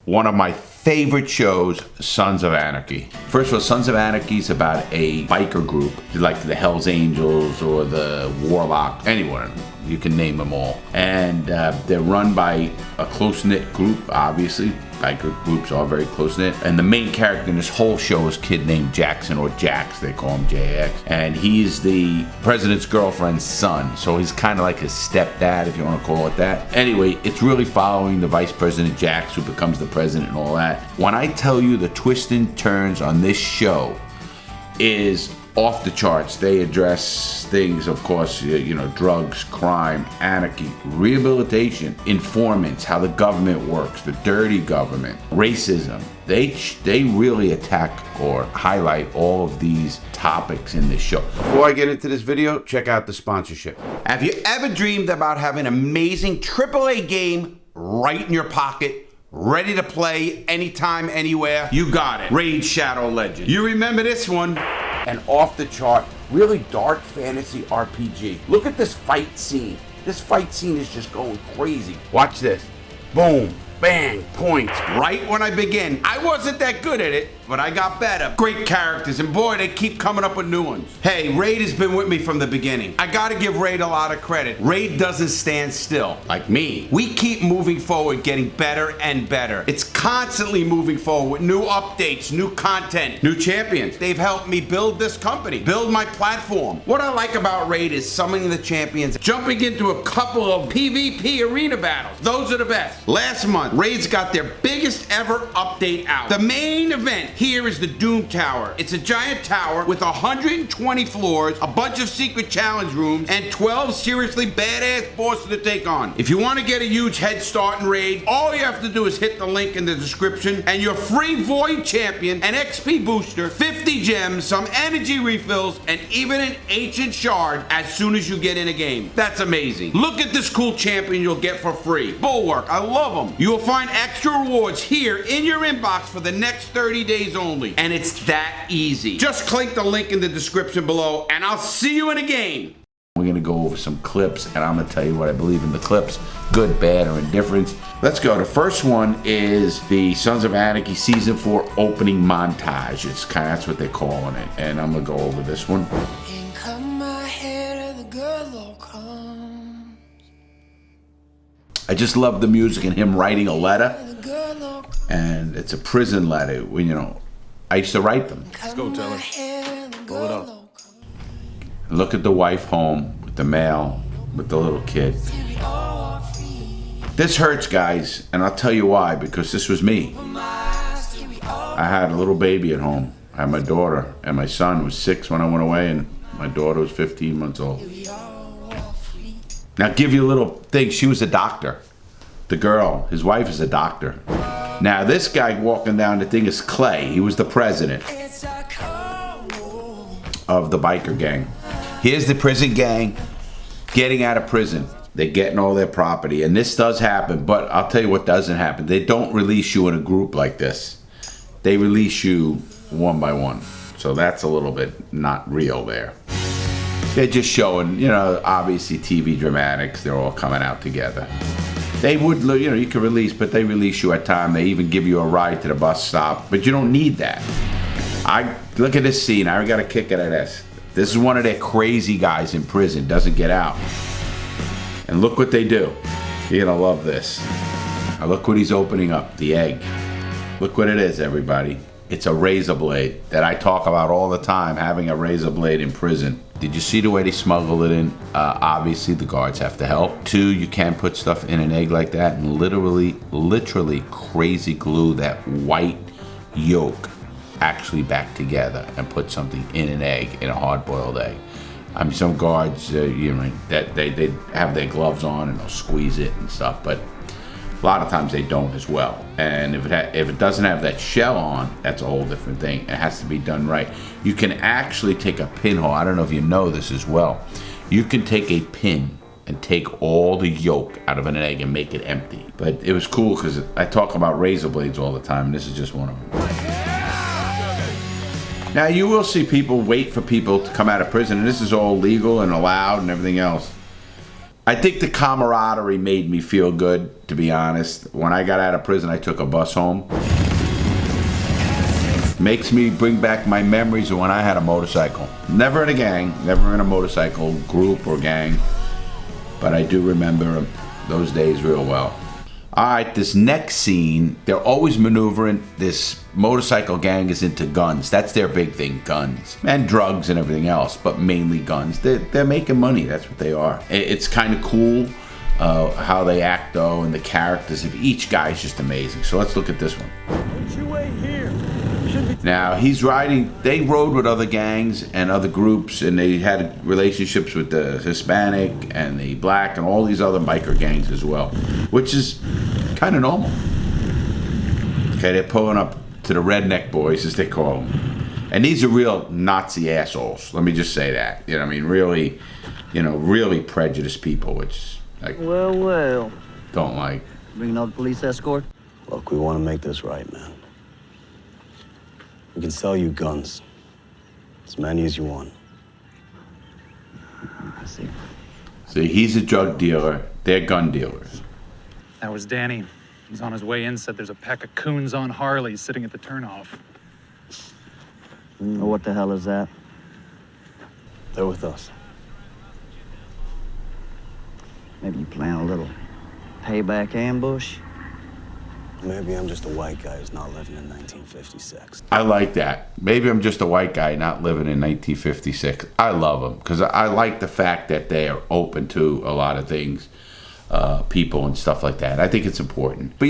one of my favorite shows, Sons of Anarchy. First of all, Sons of Anarchy is about a biker group, like the Hells Angels or the Warlock, anyone. You can name them all. And they're run by a close-knit group, obviously. Biker groups are very close-knit. And the main character in this whole show is a kid named Jackson, or Jax, they call him JX. And he's the president's girlfriend's son. So he's kind of like his stepdad, if you want to call it that. Anyway, it's really following the Vice President Jax, who becomes the president and all that. When I tell you the twists and turns on this show is off the charts. They address things, of course, you know, drugs, crime, anarchy, rehabilitation, informants, how the government works, the dirty government, racism. They really attack or highlight all of these topics in this show. Before I get into this video, check out the sponsorship. Have you ever dreamed about having an amazing AAA game right in your pocket, ready to play anytime, anywhere? You got it. Raid Shadow Legends. You remember this one? An off the chart, really dark fantasy RPG. Look at this fight scene. This fight scene is just going crazy. Watch this. Boom, bang, points. Right when I begin, I wasn't that good at it, but I got better. Great characters, and boy, they keep coming up with new ones. Hey, Raid has been with me from the beginning. I gotta give Raid a lot of credit. Raid doesn't stand still, like me. We keep moving forward, getting better and better. It's constantly moving forward with new updates, new content, new champions. They've helped me build this company, build my platform. What I like about Raid is summoning the champions, jumping into a couple of PvP arena battles. Those are the best. Last month, Raid's got their biggest ever update out. The main event here is the Doom Tower. It's a giant tower with 120 floors, a bunch of secret challenge rooms, and 12 seriously badass bosses to take on. If you want to get a huge head start in Raid, all you have to do is hit the link in the description, and your free Void Champion, an XP booster, 50 gems, some energy refills, and even an ancient shard as soon as you get in a game. That's amazing. Look at this cool champion you'll get for free. Bulwark, I love them. You will find extra rewards here in your inbox for the next 30 days only, and it's that easy. Just click the link in the description below, and I'll see you in a game. We're gonna go over some clips, and I'm gonna tell you what I believe in the clips, good, bad, or indifference. Let's go. The first one is the Sons of Anarchy Season 4 opening montage. It's kind of, that's what they're calling it, and I'm gonna go over this one. I just love the music and him writing a letter, and it's a prison letter. When, you know, I used to write them. Let's go, Taylor. Roll it up. Look at the wife home with the mail, with the little kid. This hurts, guys, and I'll tell you why, because this was me. I had a little baby at home. I had my daughter, and my son was 6 when I went away, and my daughter was 15 months old. Now, give you a little thing. She was a doctor. The girl, his wife, is a doctor. Now, this guy walking down the thing is Clay. He was the president of the biker gang. Here's the prison gang getting out of prison. They're getting all their property. And this does happen, but I'll tell you what doesn't happen. They don't release you in a group like this. They release you one by one. So that's a little bit not real there. They're just showing, you know, obviously TV dramatics. They're all coming out together. They would, you know, you can release, but they release you at time. They even give you a ride to the bus stop, but you don't need that. Look at this scene. I got a kick out of this. This is one of their crazy guys in prison, doesn't get out. And look what they do. You're gonna love this. Now look what he's opening up, the egg. Look what it is, everybody. It's a razor blade that I talk about all the time, having a razor blade in prison. Did you see the way they smuggled it in? Obviously, the guards have to help. 2, you can't put stuff in an egg like that and literally crazy glue that white yolk actually back together and put something in an egg, in a hard-boiled egg. I mean, some guards, you know, that they have their gloves on and they'll squeeze it and stuff, but a lot of times they don't as well. And if it doesn't have that shell on, that's a whole different thing. It has to be done right. You can actually take a pinhole. I don't know if you know this as well. You can take a pin and take all the yolk out of an egg and make it empty. But it was cool because I talk about razor blades all the time, and this is just one of them. Now, you will see people wait for people to come out of prison, and this is all legal and allowed and everything else. I think the camaraderie made me feel good, to be honest. When I got out of prison, I took a bus home. Makes me bring back my memories of when I had a motorcycle. Never in a gang, never in a motorcycle group or gang, but I do remember those days real well. All right, this next scene, they're always maneuvering. This motorcycle gang is into guns. That's their big thing, guns. And drugs and everything else, but mainly guns. They're making money, that's what they are. It's kind of cool how they act, though, and the characters of each guy is just amazing. So let's look at this one. Don't you wait here. Now, he's riding, they rode with other gangs and other groups, and they had relationships with the Hispanic and the black and all these other biker gangs as well, which is kind of normal. Okay, they're pulling up to the redneck boys, as they call them. And these are real Nazi assholes, let me just say that. You know what I mean? Really, really prejudiced people, which, like, Well. don't like. Bring another police escort? Look, we want to make this right, man. We can sell you guns. As many as you want. I see. See, he's a drug dealer, they're gun dealers. That was Danny. He's on his way in, said there's a pack of coons on Harleys sitting at the turnoff. What the hell is that? They're with us. Maybe you plan a little payback ambush? Maybe I'm just a white guy who's not living in 1956. I like that. Maybe I'm just a white guy not living in 1956. I love them because I like the fact that they are open to a lot of things, people and stuff like that. I think it's important. But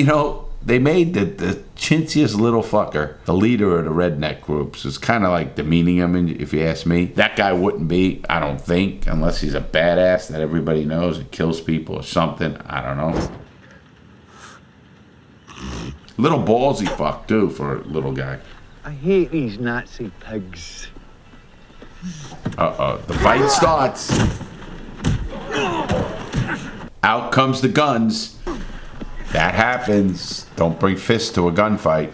they made the chintziest little fucker the leader of the redneck groups. It's kind of like demeaning him, if you ask me. That guy wouldn't be, I don't think, unless he's a badass that everybody knows and kills people or something. I don't know. Little ballsy fuck, too, for a little guy. I hate these Nazi pigs. Uh-oh, the fight starts. Out comes the guns. That happens. Don't bring fists to a gunfight.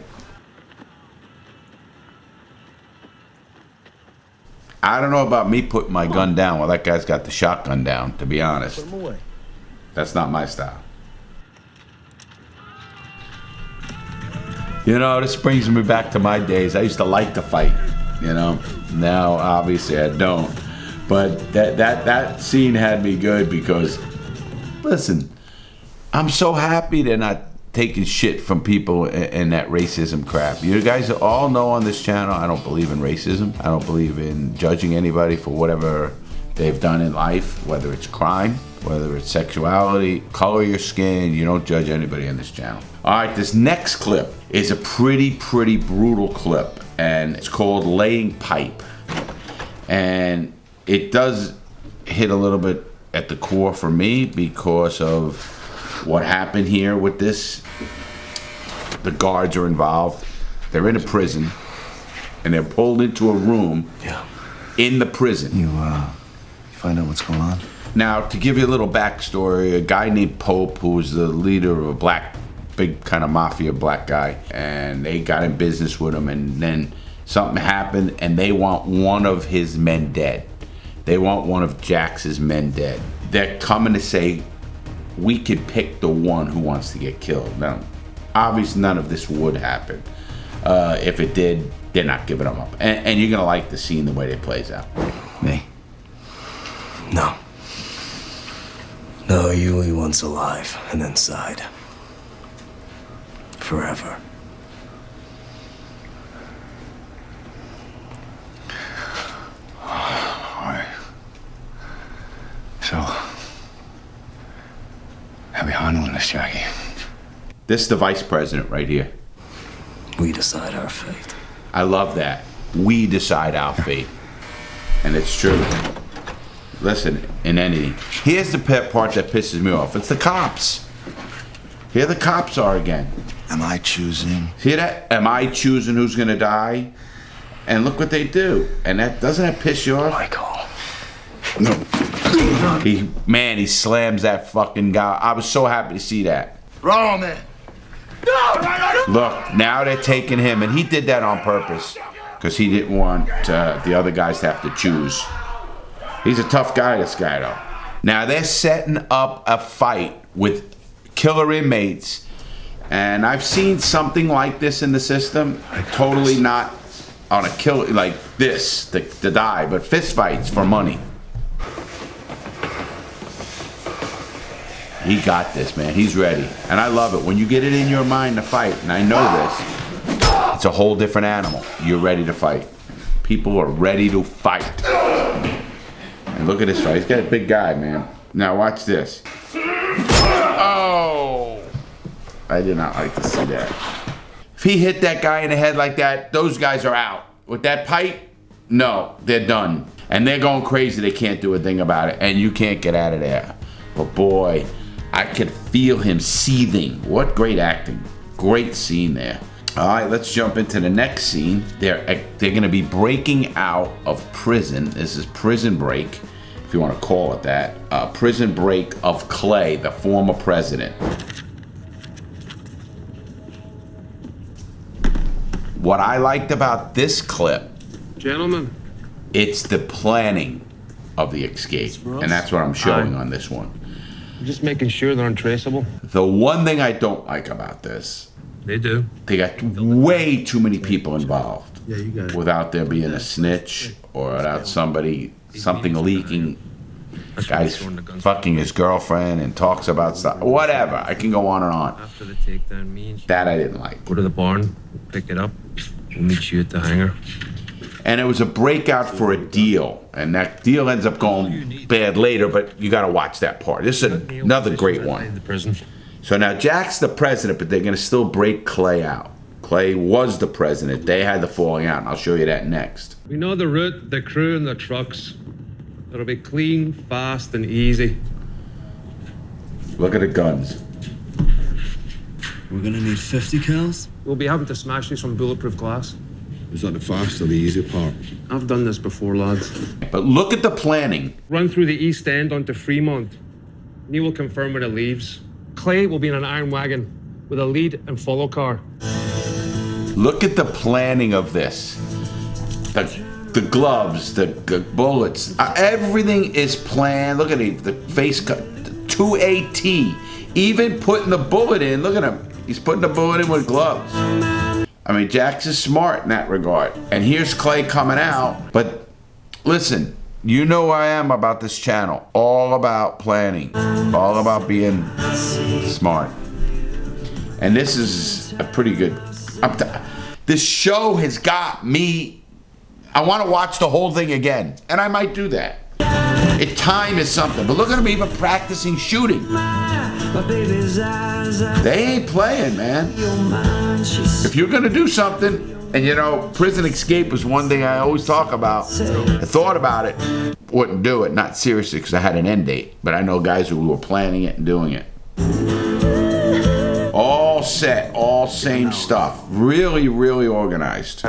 I don't know about me putting my gun down while that guy's got the shotgun down, to be honest. Put them away. That's not my style. This brings me back to my days. I used to like to fight, Now, obviously, I don't. But that scene had me good because, listen, I'm so happy they're not taking shit from people and that racism crap. You guys all know on this channel, I don't believe in racism. I don't believe in judging anybody for whatever they've done in life, whether it's crime, whether it's sexuality, color of your skin. You don't judge anybody on this channel. All right, this next clip is a pretty brutal clip, and it's called Laying Pipe. And it does hit a little bit at the core for me because of what happened here with this. The guards are involved. They're in a prison, and they're pulled into a room in the prison. You find out what's going on? Now, to give you a little backstory, a guy named Pope, who was the leader of a big kind of mafia black guy, and they got in business with him, and then something happened, and they want one of his men dead. They want one of Jax's men dead. They're coming to say, we could pick the one who wants to get killed. Now, obviously, none of this would happen. If it did, they're not giving them up. And you're going to like the scene the way it plays out. Me? No. No, you were once alive and inside. Forever. Alright. So, how we handling this, Jackie? This is the vice president right here. We decide our fate. I love that. We decide our fate. And it's true. Listen, in any... Here's the part that pisses me off. It's the cops. Here the cops are again. Am I choosing? See that? Am I choosing who's gonna die? And look what they do. And doesn't that piss you off? Michael. No. He slams that fucking guy. I was so happy to see that. Wrong, man. Look, now they're taking him, and he did that on purpose because he didn't want the other guys to have to choose. He's a tough guy, this guy, though. Now they're setting up a fight with killer inmates, and I've seen something like this in the system. Totally not on a kill like this to die, but fist fights for money. He got this, man. He's ready. And I love it. When you get it in your mind to fight, and I know this, it's a whole different animal. You're ready to fight. People are ready to fight. And look at this fight. He's got a big guy, man. Now watch this. Oh! I did not like to see that. If he hit that guy in the head like that, those guys are out. With that pipe, no, they're done. And they're going crazy. They can't do a thing about it. And you can't get out of there. But boy, I could feel him seething. What great acting. Great scene there. All right, let's jump into the next scene. They're gonna be breaking out of prison. This is Prison Break, if you wanna call it that. Prison Break of Clay, the former president. What I liked about this clip, gentlemen, it's the planning of the escape. And that's what I'm showing on this one. I'm just making sure they're untraceable. The one thing I don't like about this, They do. they got way too many people involved. Yeah, you got it. Without there being a snitch or without something leaking. Guy's fucking his girlfriend and talks about stuff. Whatever. I can go on and on. After the takedown, me and That I didn't like. go to the barn, pick it up, we'll meet you at the hangar. And it was a breakout for a deal. And that deal ends up going bad later, but you gotta watch that part. This is another great one. The prison. So now Jack's the president, but they're gonna still break Clay out. Clay was the president. They had the falling out, and I'll show you that next. We know the route, the crew, and the trucks. It'll be clean, fast, and easy. Look at the guns. We're gonna need 50 cals? We'll be having to smash through some bulletproof glass. Is that the fast or the easy part? I've done this before, lads. But look at the planning. Run through the East End onto Fremont. Neil will confirm when it leaves. Clay will be in an iron wagon with a lead and follow car. Look at the planning of this. The gloves, the bullets, everything is planned. Look at it, the face cut to a T. Even putting the bullet in, look at him. He's putting the bullet in with gloves. I mean, Jax is smart in that regard. And here's Clay coming out. But listen, you know where I am about this channel. All about planning. All about being smart. And this is a pretty good... This show has got me... I want to watch the whole thing again. And I might do that. Time is something. But look at them even practicing shooting. They ain't playing, man. If you're gonna do something, and you know, prison escape was one thing I always talk about. I thought about it, wouldn't do it, not seriously, because I had an end date. But I know guys who were planning it and doing it. All set, all same stuff. Really, really organized.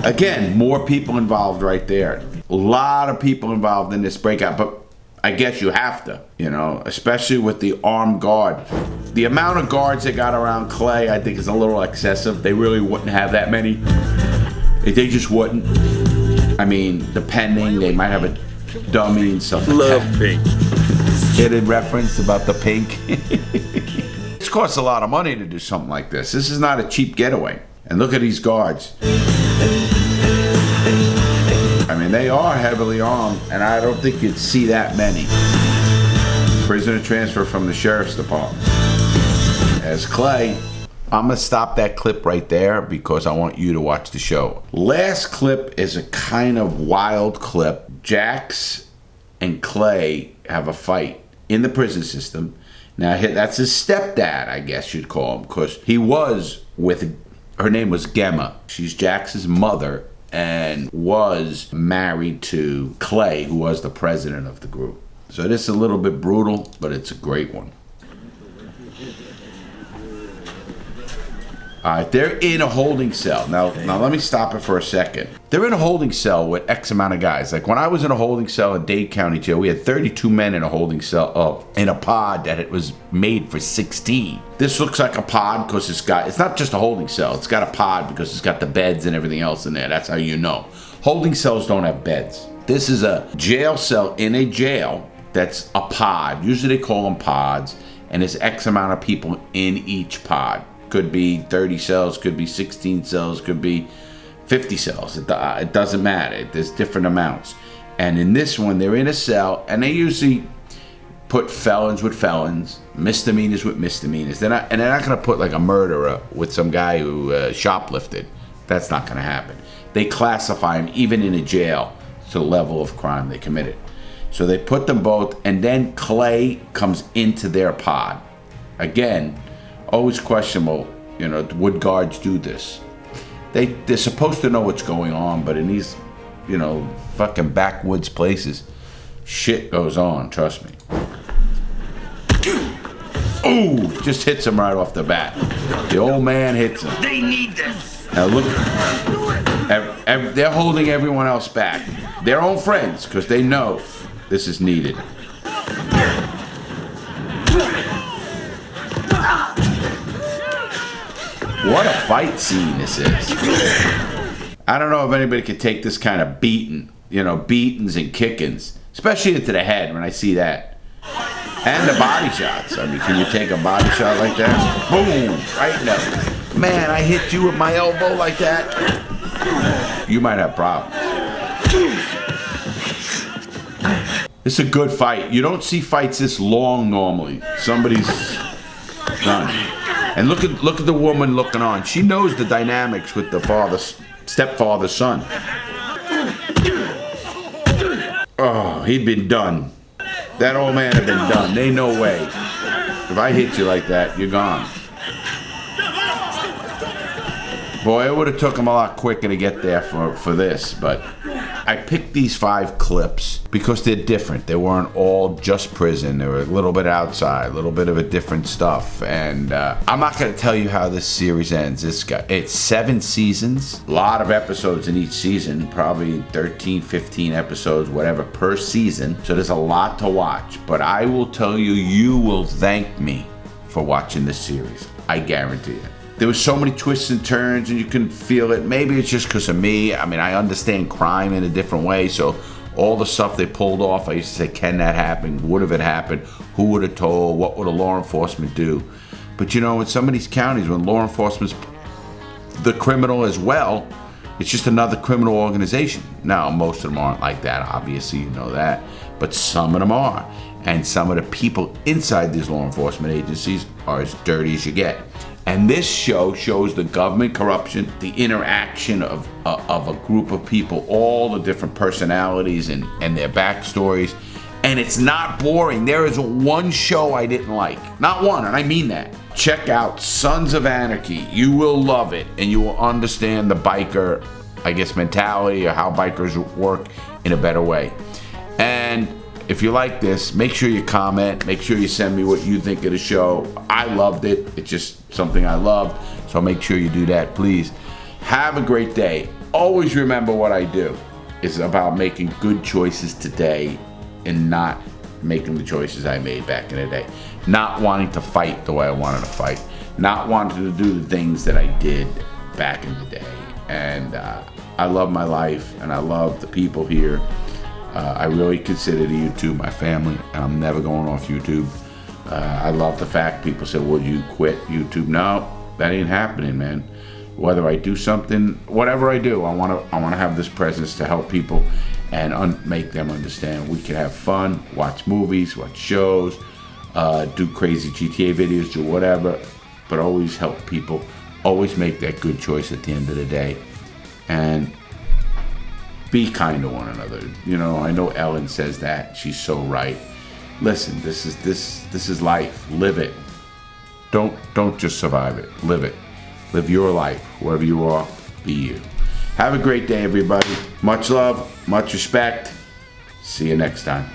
Again, more people involved right there. A lot of people involved in this breakout, but I guess you have to, you know, especially with the armed guard. The amount of guards they got around Clay, I think, is a little excessive. They really wouldn't have that many. They just wouldn't. I mean, depending, they might have a dummy and stuff like that. Love pink. Hidden reference about the pink. It costs a lot of money to do something like this. This is not a cheap getaway. And look at these guards. I mean, they are heavily armed, and I don't think you'd see that many. Prisoner transfer from the sheriff's department. As Clay, I'm gonna stop that clip right there because I want you to watch the show. Last clip is a kind of wild clip. Jax and Clay have a fight in the prison system. Now, that's his stepdad, I guess you'd call him, because he was with, her name was Gemma. She's Jax's mother and was married to Clay, who was the president of the group. So this is a little bit brutal, but it's a great one. All right, they're in a holding cell. Now let me stop it for a second. They're in a holding cell with X amount of guys. Like when I was in a holding cell in Dade County Jail, we had 32 men in a holding cell in a pod that it was made for 16. This looks like a pod because it's not just a holding cell. It's got a pod because it's got the beds and everything else in there. That's how you know. Holding cells don't have beds. This is a jail cell in a jail that's a pod. Usually they call them pods, and there's X amount of people in each pod. Could be 30 cells, could be 16 cells, could be 50 cells. It doesn't matter. There's different amounts. And in this one, they're in a cell, and they usually put felons with felons, misdemeanors with misdemeanors. They're not going to put like a murderer with some guy who shoplifted. That's not going to happen. They classify them even in a jail to the level of crime they committed. So they put them both, and then Clay comes into their pod. Again, always questionable. You know, would guards do this? They're supposed to know what's going on, but in these, you know, fucking backwoods places, shit goes on. Trust me. Ooh, just hits him right off the bat. The old man hits him. They need this. Now look, they're holding everyone else back. Their own friends, because they know this is needed. What a fight scene this is. I don't know if anybody could take this kind of beating, you know, beatings and kickings, especially into the head when I see that. And the body shots. I mean, can you take a body shot like that? Boom, right in there. Man, I hit you with my elbow like that. You might have problems. It's a good fight. You don't see fights this long normally. Somebody's done. And look at the woman looking on. She knows the dynamics with the stepfather's son. Oh, he'd been done. That old man had been done. Ain't no way. If I hit you like that, you're gone. Boy, it would have took him a lot quicker to get there for this, but I picked these 5 clips because they're different. They weren't all just prison. They were a little bit outside, a little bit of a different stuff. And I'm not going to tell you how this series ends. It's 7 seasons, a lot of episodes in each season, probably 13, 15 episodes, whatever, per season. So there's a lot to watch. But I will tell you, you will thank me for watching this series. I guarantee it. There was so many twists and turns, and you can feel it. Maybe it's just because of me. I mean, I understand crime in a different way, so all the stuff they pulled off, I used to say, can that happen? Would have it happened? Who would have told? What would a law enforcement do? But you know, in some of these counties, when law enforcement's the criminal as well, it's just another criminal organization. Now, most of them aren't like that, obviously, you know that, but some of them are. And some of the people inside these law enforcement agencies are as dirty as you get. And this show shows the government corruption, the interaction of a group of people, all the different personalities and their backstories. And it's not boring. There is one show I didn't like. Not one, and I mean that. Check out Sons of Anarchy. You will love it, and you will understand the biker, I guess, mentality or how bikers work in a better way. And if you like this, make sure you comment. Make sure you send me what you think of the show. I loved it. It's just something I loved. So make sure you do that, please. Have a great day. Always remember what I do is about making good choices today and not making the choices I made back in the day. Not wanting to fight the way I wanted to fight. Not wanting to do the things that I did back in the day. And I love my life, and I love the people here. I really consider YouTube my family, and I'm never going off YouTube. I love the fact people say, "Would you quit YouTube?" No, that ain't happening, man. Whether I do something, whatever I do, I want to have this presence to help people and make them understand we can have fun, watch movies, watch shows, do crazy GTA videos, do whatever, but always help people. Always make that good choice at the end of the day, and be kind to one another. You know, I know Ellen says that. She's so right. Listen, this is life. Live it. Don't just survive it. Live it. Live your life. Wherever you are, be you. Have a great day, everybody. Much love, much respect. See you next time.